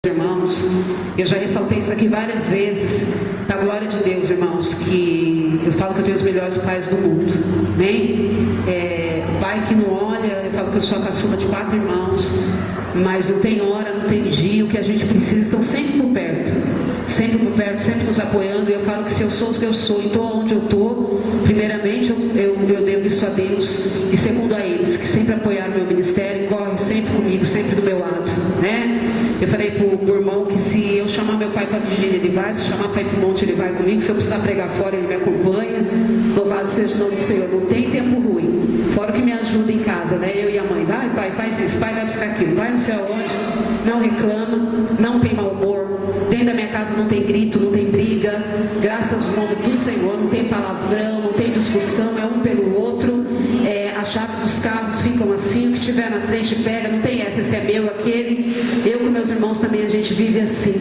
Irmãos, eu já ressaltei isso aqui várias vezes, para a glória de Deus, irmãos, que eu falo que eu tenho os melhores pais do mundo, amém? Pai que não olha, eu falo que eu sou a caçula de 4 irmãos, mas não tem hora, não tem dia, o que a gente precisa, estão sempre por perto, sempre nos apoiando. E eu falo que se eu sou o que eu sou e estou onde eu estou, primeiramente eu devo isso a Deus, e segundo a eles, que sempre apoiaram meu ministério, correm sempre comigo, sempre do meu lado, né? Eu falei pro irmão que se eu chamar meu pai para vigília, ele vai, se eu chamar para ir para o monte, ele vai comigo, se eu precisar pregar fora, ele me acompanha. Louvado seja o nome do Senhor. Não tem tempo ruim, fora o que me ajuda em casa, né? Eu e a mãe, vai pai, faz isso, pai vai buscar aquilo, vai não sei aonde, não reclama, não tem mau humor, dentro da minha casa não tem grito, não tem briga, graças ao nome do Senhor, não tem palavrão, não tem discussão, é um pelo outro. A chave dos carros ficam assim, o que estiver na frente pega, não tem essa, esse é meu, aquele. Eu com meus irmãos também, a gente vive assim.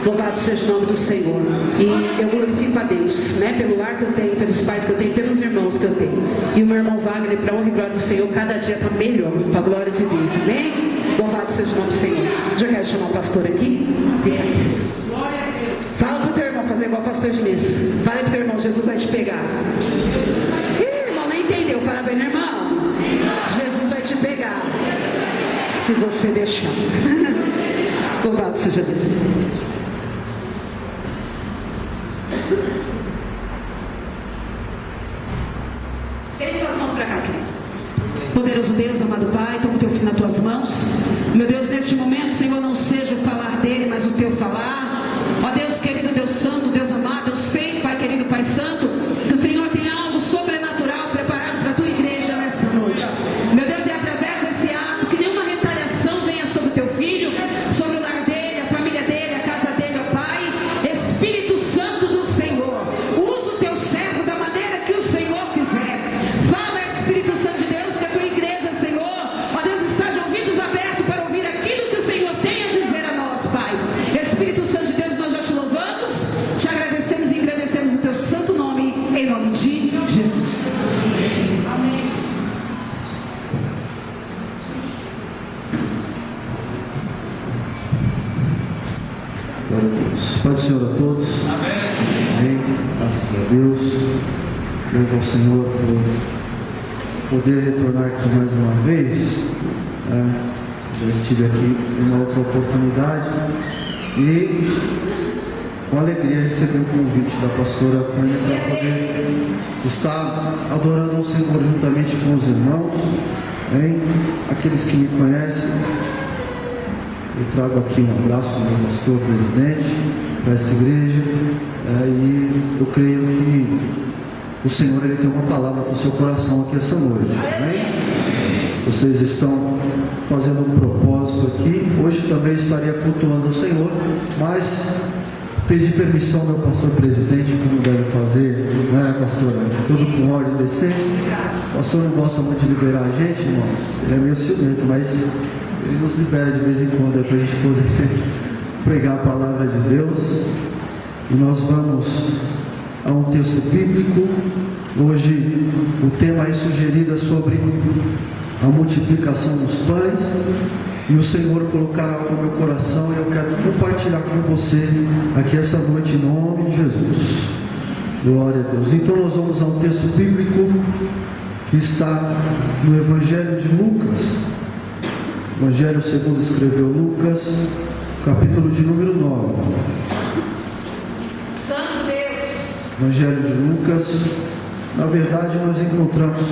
Louvado seja o nome do Senhor. E eu glorifico a Deus, né? Pelo lar que eu tenho, pelos pais que eu tenho, pelos irmãos que eu tenho. E o meu irmão Wagner, para honra e glória do Senhor, cada dia está melhor, para a glória de Deus, amém? Louvado seja o nome do Senhor. Já quero chamar o pastor aqui? Fica aqui. Fala pro teu irmão fazer igual o pastor Diniz. Fala pro teu irmão, Jesus vai te pegar. Irmão, nem entendeu. Fala para ele, irmão, Jesus vai te pegar, se você deixar. Louvado seja Deus. Estende suas mãos para cá, querido. Poderoso Deus, amado Pai, toma o teu filho nas tuas mãos. Meu Deus, neste momento, Senhor, não seja o falar dele, mas o teu falar. Ó Deus querido, Deus santo, Deus amado, eu sei, Pai querido, Pai santo, que o Senhor tem algo sobrenatural preparado para a tua igreja nessa noite. Meu Deus, é através desse ato que nenhuma retaliação venha sobre o teu filho, sobre o lar dele, a família dele, a casa dele, ó Pai. Espírito Santo do Senhor, usa o teu servo da maneira que o Senhor quiser. Fala, Espírito Santo de Deus, que a tua igreja, Senhor, ó Deus, está de ouvidos abertos para ouvir aquilo que o Senhor tem a dizer a nós, Pai. Espírito Santo de Deus, nós já te louvamos, te agradecemos e engrandecemos o teu santo nome, em nome de Jesus. Amém. Glória a Deus. Pai do Senhor a todos. Amém. Graças a Deus. Louvo ao Senhor por poder retornar aqui mais uma vez. Já estive aqui em uma outra oportunidade e com alegria recebi o convite da pastora Tânia para poder estar adorando ao Senhor juntamente com os irmãos. Amém. Aqueles que me conhecem, eu trago aqui um abraço do meu pastor presidente para esta igreja, e eu creio que o Senhor ele tem uma palavra para o seu coração aqui essa noite. Amém? Vocês estão fazendo um propósito aqui. Hoje também estaria cultuando o Senhor, mas pedi permissão ao meu pastor presidente, como deve fazer, né, pastora? Tudo com ordem e decência. O pastor não gosta muito de liberar a gente, irmãos. Ele é meio ciumento, mas ele nos libera de vez em quando para a gente poder pregar a palavra de Deus. E nós vamos a um texto bíblico. Hoje o tema aí sugerido é sobre a multiplicação dos pães. E o Senhor colocará algo no meu coração e eu quero compartilhar com você aqui essa noite em nome de Jesus. Glória a Deus. Então nós vamos a um texto bíblico que está no Evangelho de Lucas. Evangelho segundo escreveu Lucas, capítulo de número 9. Santo Deus. Evangelho de Lucas. Na verdade nós encontramos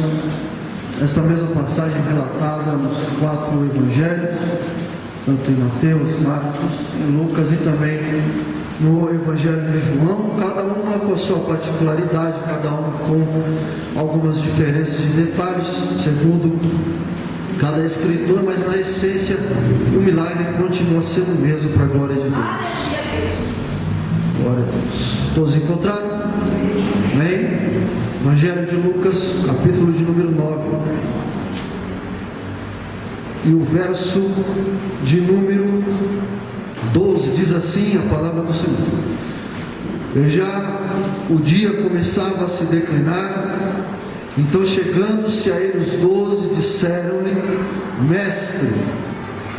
esta mesma passagem relatada nos 4 evangelhos, tanto em Mateus, Marcos, em Lucas e também no Evangelho de João, cada uma com a sua particularidade, cada uma com algumas diferenças de detalhes, segundo cada escritor, mas na essência o milagre continua sendo o mesmo para a glória de Deus. Glória a Deus. Todos encontraram? Amém? Evangelho de Lucas, capítulo de número 9. E o verso de número 12 diz assim a palavra do Senhor: E já o dia começava a se declinar, então chegando-se a ele os 12, disseram-lhe: Mestre,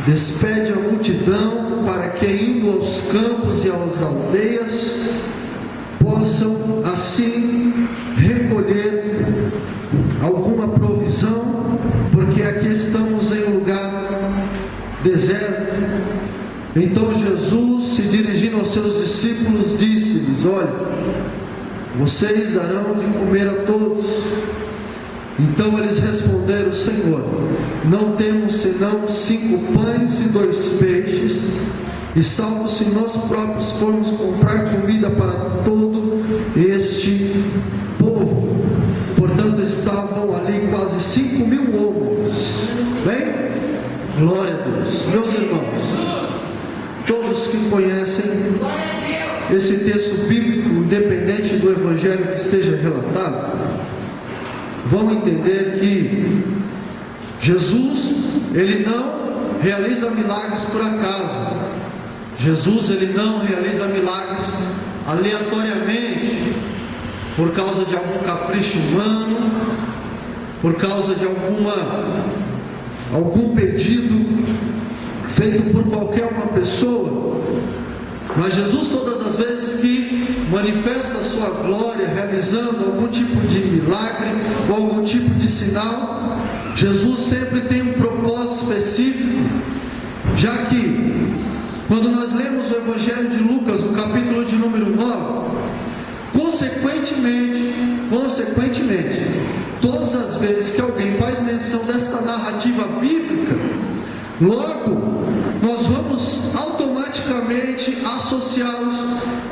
despede a multidão para que, indo aos campos e às aldeias, possam assim recolher alguma provisão, porque aqui estamos em um lugar deserto. Então Jesus, se dirigindo aos seus discípulos, disse-lhes: olha, vocês darão de comer a todos. Então eles responderam: Senhor, não temos senão 5 pães e 2 peixes, e salvo se nós próprios formos comprar comida para todo este povo. Portanto, estavam ali quase 5.000 homens. Bem? Glória a Deus. Meus irmãos, todos que conhecem esse texto bíblico, independente do evangelho que esteja relatado, vão entender que Jesus, ele não realiza milagres por acaso. Jesus, ele não realiza milagres aleatoriamente, por causa de algum capricho humano, por causa de algum pedido feito por qualquer uma pessoa. Mas Jesus, todas as vezes que manifesta a sua glória, realizando algum tipo de milagre ou algum tipo de sinal, Jesus sempre tem um propósito específico, já que quando nós lemos o Evangelho de Lucas, o capítulo de número 9, consequentemente, todas as vezes que alguém faz menção desta narrativa bíblica, logo nós vamos automaticamente associá-los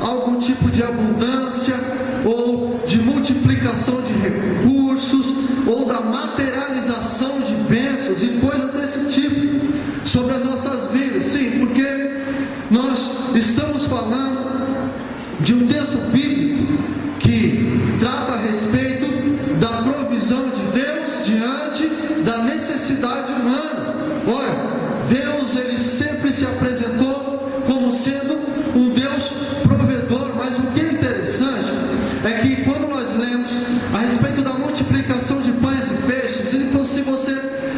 a algum tipo de abundância, ou de multiplicação de recursos, ou da materialização de bênçãos e coisas desse tipo sobre as nossas vidas. Sim, porque nós estamos falando de um texto bíblico que trata a respeito da provisão de Deus diante da necessidade humana. Ora, Deus, ele sempre se apresentou como sendo um Deus provedor. Mas o que é interessante é que quando nós lemos a respeito da multiplicação de pães e peixes, se você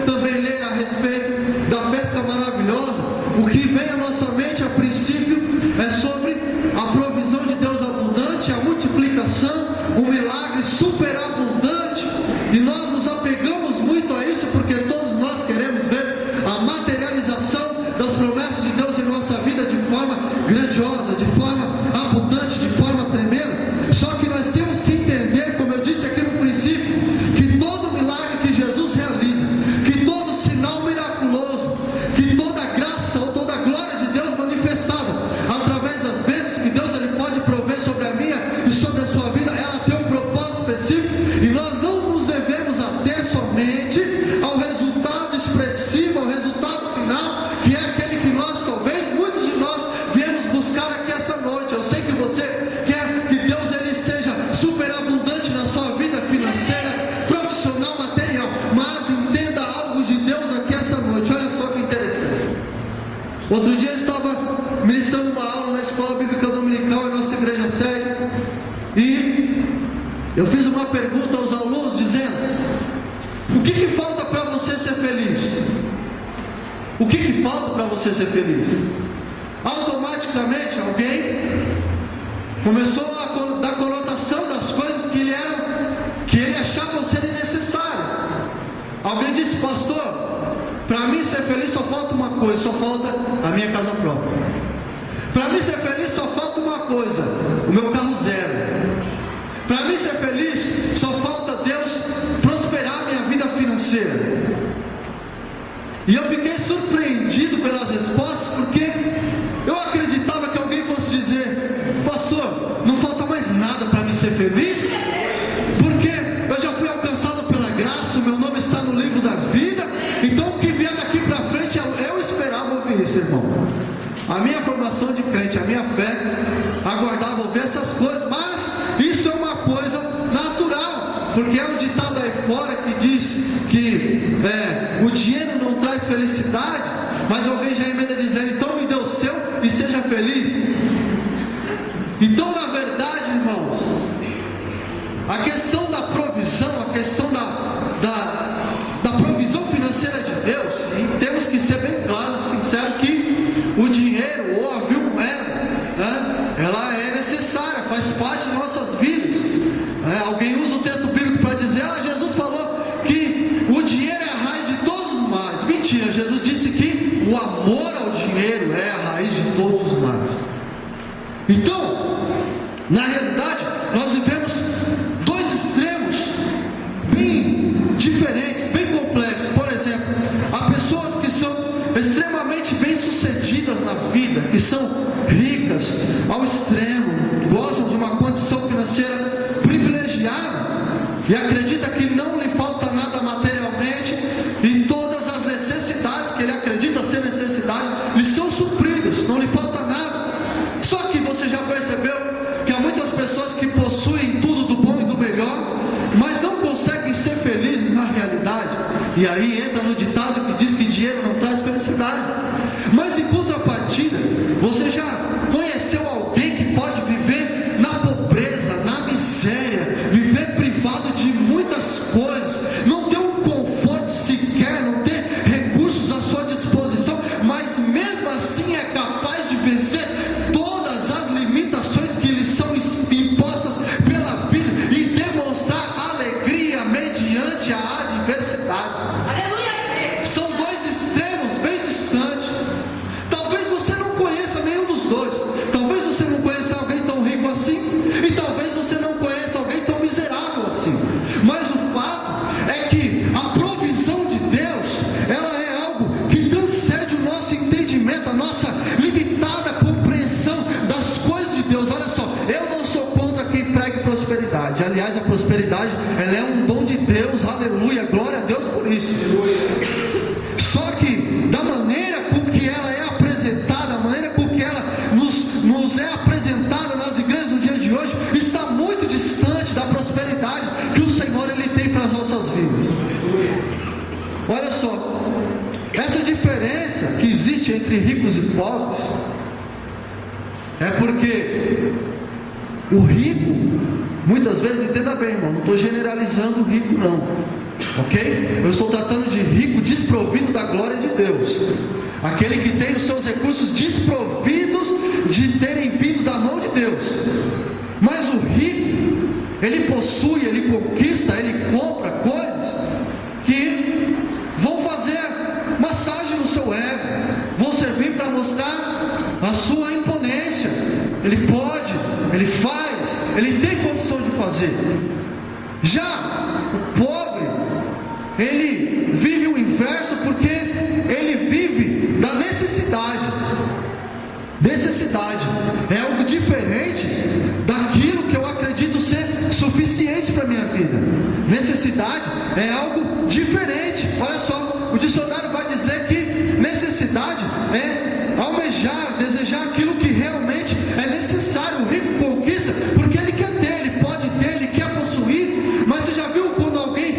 também ler a respeito da pesca maravilhosa, o que vem à nossa mente a princípio é sobre a provisão de Deus abundante, a multiplicação, o milagre superabundante, e nós nos apegamos muito a isso, porque todos nós queremos ver a materialização das promessas de Deus em nossa vida de forma grandiosa, de forma abundante, de forma tremenda. Só que nós temos que entender, como eu disse aqui no princípio, que todo milagre que Jesus realiza, que todo sinal miraculoso, que toda graça ou toda glória de Deus manifestada através das bênçãos que Deus, ele pode prover sobre a minha e sobre a sua vida, ela tem um propósito específico, e nós não nos devemos ater somente ao resultado expressivo, ao resultado final, que é aquele que nós, talvez muitos de nós, viemos buscar aqui essa noite. Eu sei que você quer que Deus, ele seja superabundante na sua vida financeira, profissional, material, mas entenda algo de Deus aqui essa noite. Olha só que interessante. Outro dia eu estava ministrando uma aula na escola bíblica dominical em nossa igreja sede, e eu fiz uma pergunta aos alunos dizendo: o que falta para você ser feliz? O que falta para você ser feliz? Automaticamente alguém começou a dar conotação das coisas que ele achava serem necessárias. Alguém disse: pastor, para mim ser feliz só falta uma coisa, só falta a minha casa própria. Para mim ser feliz só falta uma coisa, o meu carro zero. Para mim ser feliz só falta Deus prosperar minha vida financeira. E eu fiquei surpreendido pelas respostas, porque eu acreditava que alguém fosse dizer: pastor, não falta mais nada para mim ser feliz, porque eu já fui alcançado pela graça, o meu nome está no livro da vida, então o que vier daqui para frente, eu esperava ouvir isso, irmão. A minha formação de crente, a minha fé aguardava ouvir essas coisas, mas isso é uma coisa natural, porque é um ditado aí fora que diz que o dinheiro não traz felicidade, mas alguém já emenda dizendo: então me dê o seu e seja feliz. Então, na verdade, irmãos, a questão da provisão, a questão da provisão financeira de Deus, e temos que ser bem claros e ela é necessária, faz parte de nossas vidas. Alguém usa o texto bíblico para dizer: Jesus falou que o dinheiro é a raiz de todos os males. Mentira, Jesus disse que o amor ao dinheiro é a raiz de todos os males. Então, na realidade, nós vivemos dois extremos bem diferentes, bem complexos. Por exemplo, há pessoas que são extremamente bem-sucedidas na vida, que são ricas ao extremo, gozam de uma condição financeira privilegiada e acredita que não lhe falta nada materialmente, e todas as necessidades que ele acredita ser necessidade lhe são supridas, não lhe falta nada. Só que você já percebeu que há muitas pessoas que possuem tudo do bom e do melhor, mas não conseguem ser felizes na realidade? E aí entra no ditado que diz que dinheiro não traz felicidade. Mas em contrapartida, você já conheceu alguém que pode viver na pobreza, na miséria, viver privado de muitas coisas, não ter um conforto sequer, não ter recursos à sua disposição, mas mesmo assim é capaz de vencer todas as limitações que lhe são impostas pela vida e demonstrar alegria mediante a adversidade? Aleluia! São dois extremos bem distantes. Talvez você não conheça nenhum dos dois. Talvez você não conheça alguém tão rico assim, e talvez você não conheça alguém tão miserável assim. Mas o fato é que a provisão de Deus, ela é algo que transcende o nosso entendimento, a nossa limitada compreensão das coisas de Deus. Olha só, eu não sou contra quem pregue prosperidade. Aliás, a prosperidade, ela é um dom de Deus. Aleluia, glória a Deus por isso. Só que da maneira com que ela é apresentada, a maneira com que ela nos é apresentada nas igrejas no dia de hoje, está muito distante da prosperidade que o Senhor ele tem para as nossas vidas. Olha só, essa diferença que existe entre ricos e pobres é porque o rico, muitas vezes, entenda bem, irmão, não estou generalizando o rico não, ok? Eu estou tratando de rico desprovido da glória de Deus, aquele que tem os seus recursos desprovidos de terem vindos da mão de Deus. Mas o rico, ele possui, ele conquista, ele compra coisas que vão fazer massagem no seu ego, vão servir para mostrar a sua imponência. Ele pode, ele faz, ele tem condição de fazer. Já o pobre, ele vive o inverso, porque ele vive da necessidade. Necessidade é algo diferente daquilo que eu acredito ser suficiente para a minha vida. Necessidade é algo diferente. Olha só, o dicionário vai dizer que necessidade é almejar, desejar aquilo que realmente é necessário. O rico conquista porque ele quer ter, ele pode ter, ele quer possuir. Mas você já viu quando alguém,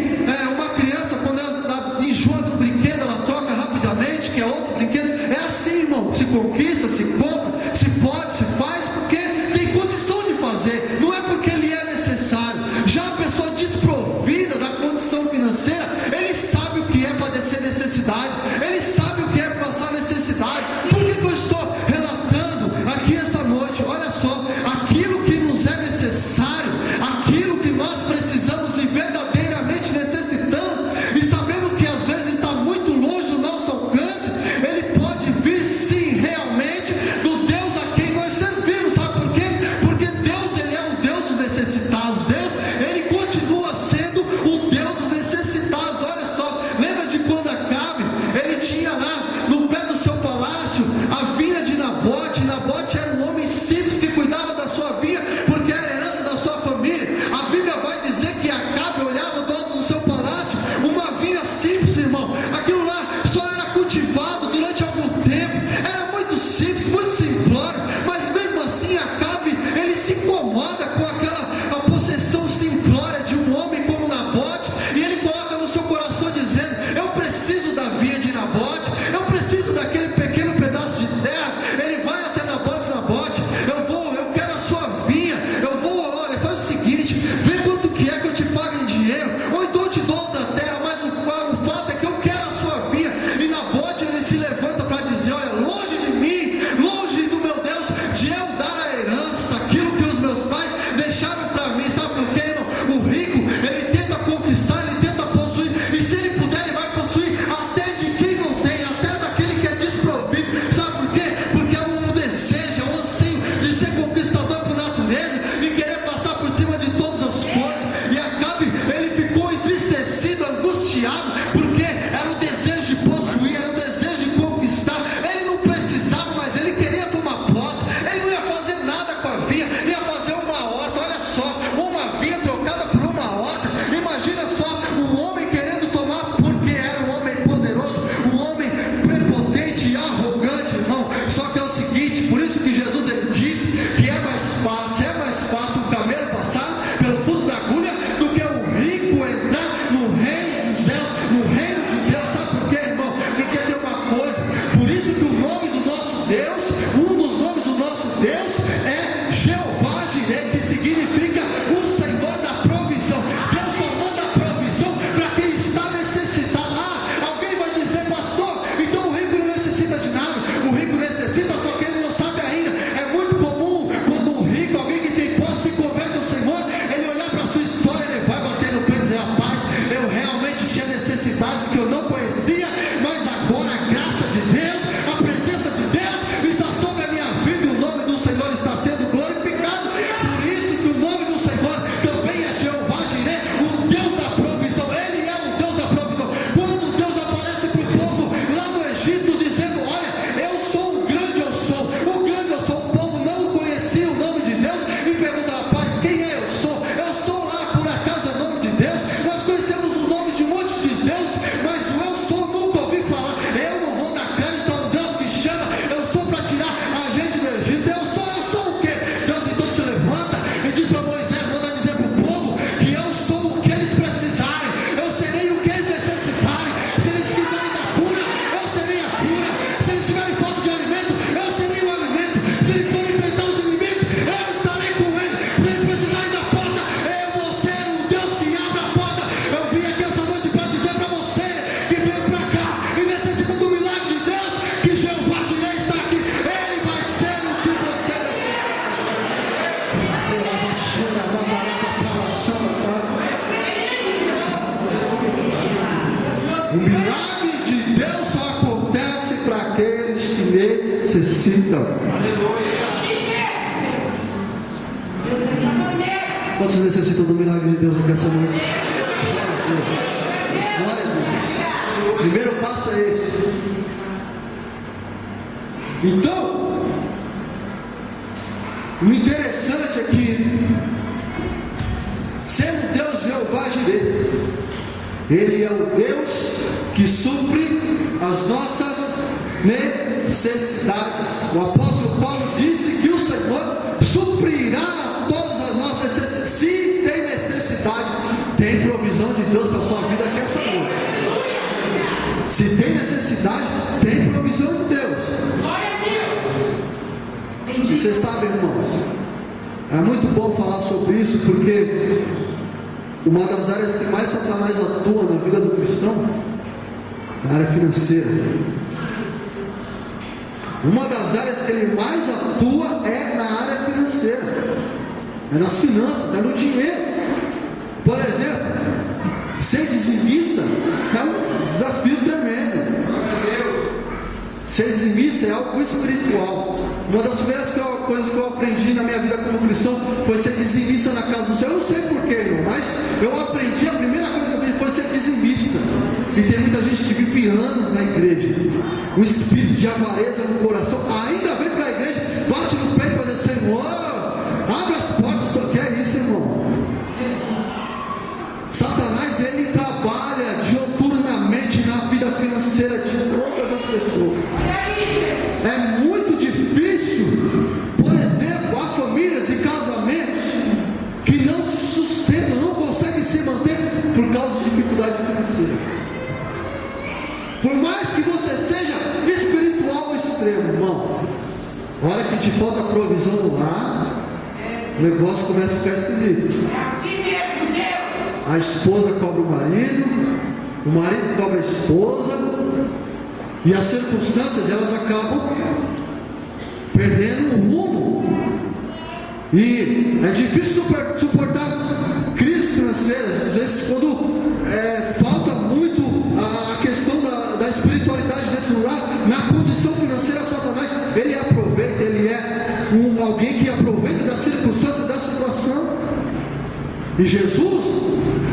uma criança, quando ela enjoa do brinquedo, ela troca rapidamente, quer outro brinquedo? É assim, irmão, se conquista, se compra, se pode, se faz, porque tem condição de fazer, não é porque ele é necessário. Já a pessoa desprovida da condição financeira, ele sabe o que é padecer necessidade, ele sabe o que é passar necessidade. Por que eu estou relatando aqui essa noite? Olha só, aquilo que nos é necessário, aquilo que nós precisamos e verdadeiramente necessitamos, e sabemos que às vezes está muito longe do nosso alcance, ele pode vir sim, realmente, do Deus a quem nós servimos. Sabe por quê? Porque Deus, ele é o Deus dos necessitados. Deus, ele continua sendo o Deus dos necessitados. Olha só, lembra de quando Acabe, ele tinha lá no pé do seu palácio a vinha de Nabote. Nabote era um homem simples que cuidava da sua vinha, porque era a herança da sua família. A Bíblia vai dizer que Acabe olhava do alto do seu palácio uma vinha simples, irmão. Aquilo lá só era cultivado durante algum tempo, era muito simples, muito simplório, mas mesmo assim Acabe, ele se incomoda com a possessão simplória de um homem como Nabote, e ele coloca no seu coração dizendo: eu preciso da vinha de Nabote, eu preciso daquele pequeno pedaço de terra. Ele vai até Nabote: necessitam. Quantos necessitam do milagre de Deus aqui essa noite? Glória a Deus. O primeiro passo é esse. Então, o interessante é que, sendo Deus Jeová Jireh, Ele é o Deus que supre as nossas necessidades. O apóstolo Paulo disse que o Senhor suprirá todas as nossas necessidades. Se tem necessidade, tem provisão de Deus para a sua vida aqui essa noite. Se tem necessidade, tem provisão de Deus. E vocês sabem, irmãos, é muito bom falar sobre isso, porque uma das áreas que mais Satanás atua na vida do cristão é a área financeira. Uma das áreas que ele mais atua é na área financeira, é nas finanças, é no dinheiro. Por exemplo, ser dizimista é um desafio tremendo. Ser dizimista é algo espiritual. Uma das primeiras coisas que eu aprendi na minha vida como cristão foi ser dizimista na casa do Senhor. Eu não sei porquê, irmão, mas eu aprendi, a primeira coisa que eu aprendi foi ser dizimista. E tem muita gente que vive anos na igreja, um espírito de avareza no coração, ainda vem para a igreja, bate no peito e diz: Senhor, abre as portas, só quer isso, irmão. Satanás, ele trabalha dioturnamente na vida financeira de todas as pessoas. É muito difícil, por exemplo, há famílias e casamentos que não se sustentam, não conseguem se manter por causa de dificuldade financeira. Por mais que você seja espiritual ao extremo, irmão, a hora que te falta provisão no lar, o negócio começa a ficar esquisito. É assim mesmo, Deus. A esposa cobra o marido cobra a esposa, e as circunstâncias, elas acabam perdendo o rumo. E é difícil suportar crises financeiras. Às vezes, quando falta muito a questão da espiritualidade dentro do lar, na condição financeira, Satanás, ele aproveita, ele é alguém que aproveita das circunstâncias da situação. E Jesus,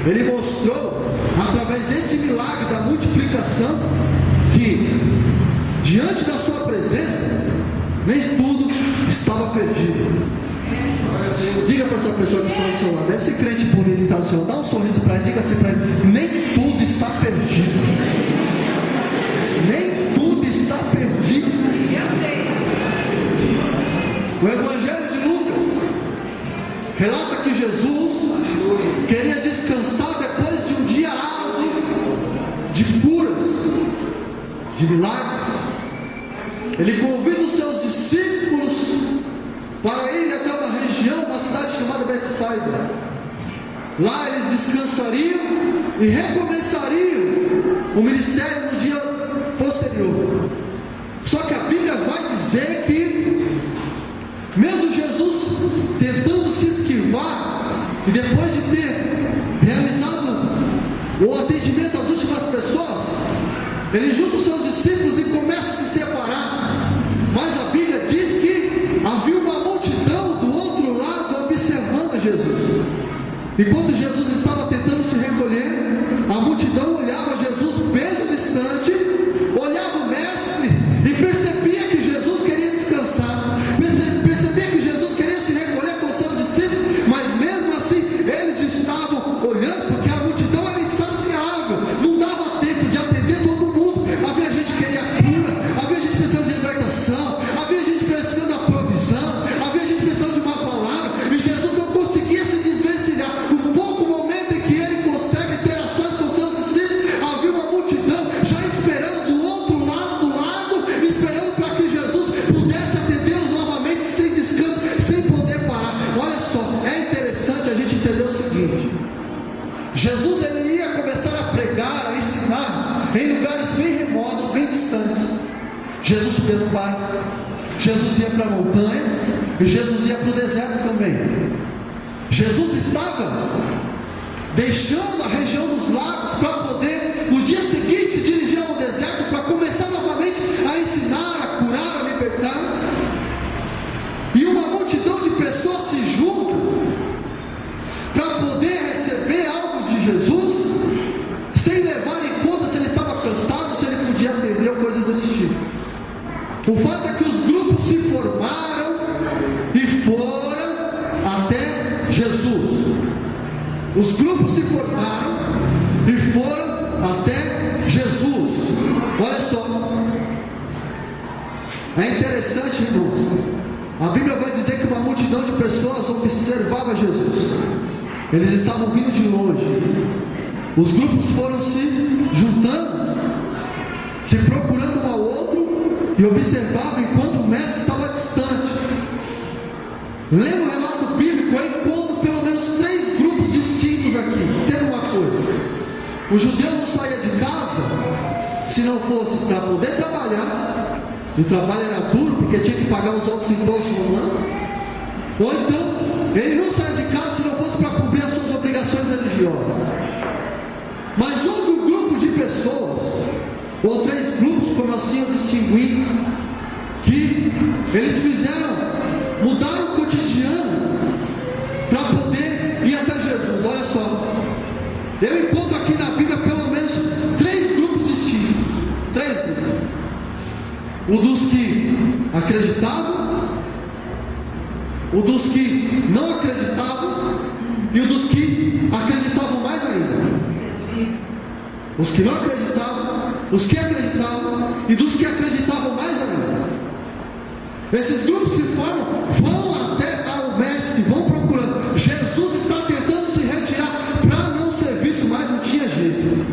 ele mostrou, através desse milagre da multiplicação, que diante da sua presença, nem tudo estava perdido. Diga para essa pessoa que está ao seu lado, deve ser crente bonito que está ao seu lado, dá um sorriso para ele, diga assim para ele: nem tudo está perdido. Nem tudo está perdido. O Evangelho de Lucas relata que Jesus queria descansar depois de um dia árduo de curas, de milagres. Ele convida os seus discípulos para irem até uma região, uma cidade chamada Betsaida. Lá eles descansariam e recomeçariam o ministério no dia posterior. Só que a Bíblia vai dizer que, mesmo Jesus tentando se esquivar, e depois de ter realizado o atendimento às últimas pessoas, ele junta os seus discípulos e começa a se separar. Mas a Bíblia diz que havia uma multidão do outro lado observando Jesus. Enquanto Jesus estava tentando se recolher, a multidão olhava Jesus mesmo distante, olhava o mestre e percebia que Jesus queria descansar, percebia que Jesus queria se recolher com seus discípulos, mas mesmo assim eles estavam olhando, porque a multidão era insaciável, não dava tempo de atender todo mundo. Havia gente que queria cura, havia gente precisando de libertação, havia gente precisando da provisão, havia gente precisando de uma palavra, e Jesus não conseguia se desvencilhar. Um pouco momento em que ele consegue ter ações com seus discípulos, havia uma multidão já esperando do outro lado do lago, esperando para que Jesus pudesse atendê-los novamente sem descanso, sem poder parar. Olha só, é interessante a gente entender o seguinte: Jesus, ele ia começar a pregar, a ensinar em lugares bem remotos, bem distantes. Jesus subia no barco, Jesus ia para a montanha e Jesus ia para o deserto também. Jesus estava deixando a região dos lagos para poder no dia seguinte se dirigir ao deserto para começar novamente a ensinar, a curar, a libertar. entraram, e uma multidão de pessoas se junta para poder receber algo de Jesus, sem levar em conta se ele estava cansado, se ele podia atender ou coisas desse tipo. O fato é que os grupos se formaram e foram até Jesus. Os grupos se formaram e foram até Jesus. Olha só, é interessante, irmãos. A Bíblia vai dizer que uma multidão de pessoas observava Jesus. Eles estavam vindo de longe. Os grupos foram se juntando, se procurando um ao outro, e observavam enquanto o mestre estava distante. Lendo o relato bíblico, eu encontro pelo menos 3 grupos distintos aqui. Entenda uma coisa: o judeu não saía de casa se não fosse para poder trabalhar, e o trabalho era duro porque tinha que pagar os altos impostos romanos, ou então ele não saía de casa se não fosse para cumprir as suas obrigações religiosas. Mas houve um grupo de pessoas, ou 3 grupos, como assim eu distingui, que eles mudaram o cotidiano para poder ir até Jesus. Olha só, eu encontro aqui na Bíblia pelo menos 3 grupos distintos. 3 grupos: o dos que acreditavam, o dos que não acreditavam e o dos que acreditavam mais ainda. Os que não acreditavam, os que acreditavam e dos que acreditavam mais ainda. Esses grupos se formam, vão até ao mestre, vão procurando. Jesus está tentando se retirar para não ser visto, mas não tinha jeito.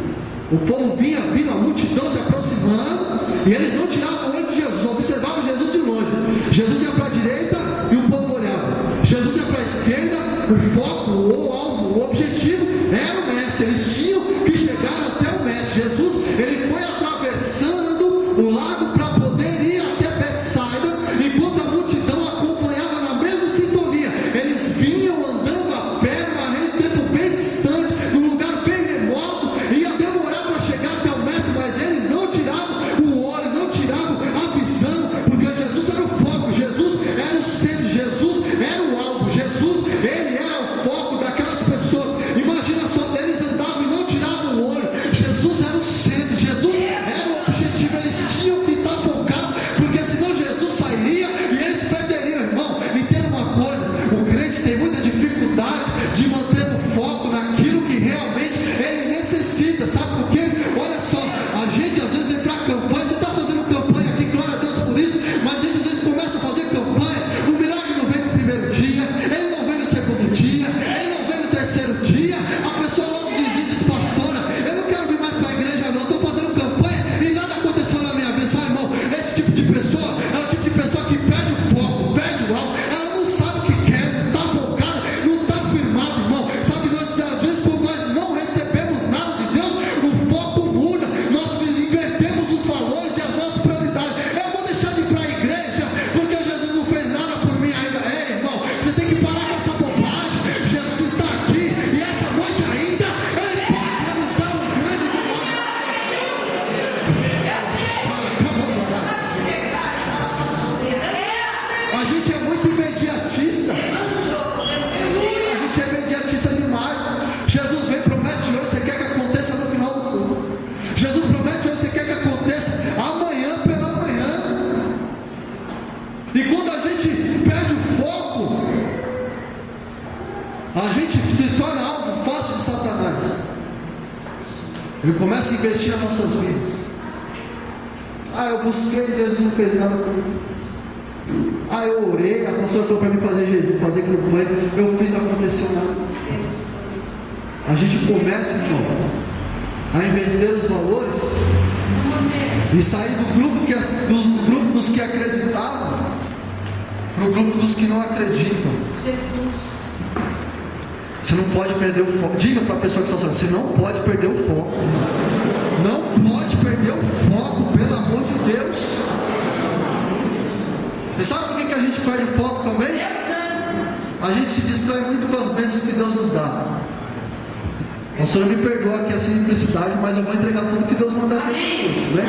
O povo vinha vindo, a multidão se aproximando, e eles não tiravam o olho de Jesus, observavam Jesus de longe. Jesus ia para a direita e o povo olhava. Jesus ia para a esquerda, o foco, o alvo, o objetivo era o mestre. Eles tinham que chegar até o mestre. Jesus, ele foi atravessando o lago para poder ir até Betsaida, enquanto a multidão acompanhava na mesma sintonia. Eles vinham andando a pé, num tempo bem distante, num lugar bem remoto, ia demorar para chegar até o mestre, mas eles não tiravam o olho, não tiravam a visão, porque Jesus era o foco, Jesus era o centro, Jesus era o alvo, Jesus, ele era o foco daquelas pessoas. Imagina só, eles andavam e não tiravam o olho. Jesus era o centro, Jesus era o objetivo. Eles tinham que estar focados, porque senão Jesus sairia e eles perderiam, irmão. Entenda uma coisa: o crente tem muita dificuldade de manter o foco naquilo que realmente ele necessita. Sabe por quê? Olha só, a gente às vezes vem para campanha. Você está fazendo campanha aqui, glória a Deus por isso, mas a gente às vezes começa a fazer campanha, o milagre não vem no primeiro dia, ele não vem no segundo dia, ele não vem no terceiro dia, a pessoa logo diz: pastora, eu não quero vir mais para a igreja não, estou fazendo campanha e nada aconteceu na minha vida. Sabe, irmão, esse tipo de pessoa é o tipo de pessoa que perde o foco, perde o alvo, ela não sabe o que quer, não está focada, não está firmada, irmão. Sabe, às vezes quando nós não recebemos nada de Deus, o foco muda, nós invertemos os valores e as nossas prioridades. Eu vou deixar de ir para a igreja porque Jesus não fez nada por mim ainda. Ei, irmão, você tem que parar com essa bobagem. Jesus está aqui e essa noite ainda ele pode realizar um grande milagre. A gente é muito imediatista. A gente é imediatista demais. Jesus vem, promete hoje, você quer que aconteça no final do culto. Jesus promete hoje, você quer que aconteça amanhã pela manhã. E quando a gente perde o foco, a gente se torna alvo fácil de Satanás. Ele começa a investir nas nossas vidas. Eu busquei, Deus não fez nada por mim. Eu orei, a pastora falou para mim fazer jejum, fazer campanha, eu fiz, não aconteceu nada. A gente começa, irmão, a inverter os valores e sair do grupo dos que acreditavam para o grupo dos que não acreditam. Você não pode perder o foco. Diga para a pessoa que está falando: você não pode perder o foco. Não pode perder o foco, pelo amor de Deus. E sabe por que a gente perde o foco também? A gente se distrai muito com as bênçãos que Deus nos dá. O Senhor me perdoa aqui a simplicidade, mas eu vou entregar tudo que Deus mandar nesse culto, né?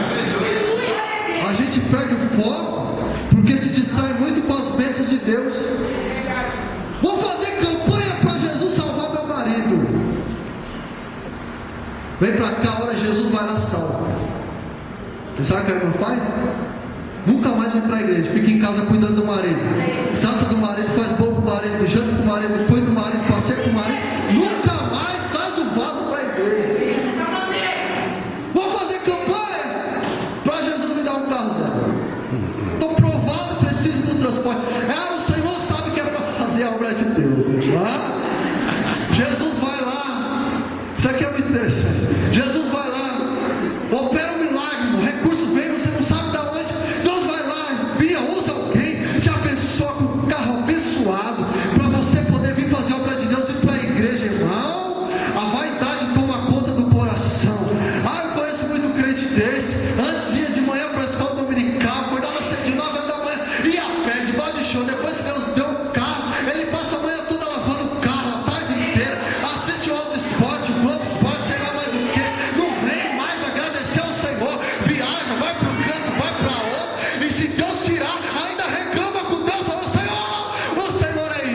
A gente perde o foco porque se distrai muito com as bênçãos de Deus. Vou fazer campanha para Jesus salvar meu marido. Vem para cá, ora, Jesus vai lá salva. E sabe o que a irmã faz? Nunca mais vem para a igreja, fica em casa cuidando do marido. Trata do marido, faz bolo para o marido, janta para o marido, cuida do marido, passeia com o marido. Nunca mais traz o vaso para a igreja. Vou fazer campanha para Jesus me dar um carro zero. Estou provado, preciso do transporte. O Senhor sabe que é para fazer a obra de Deus.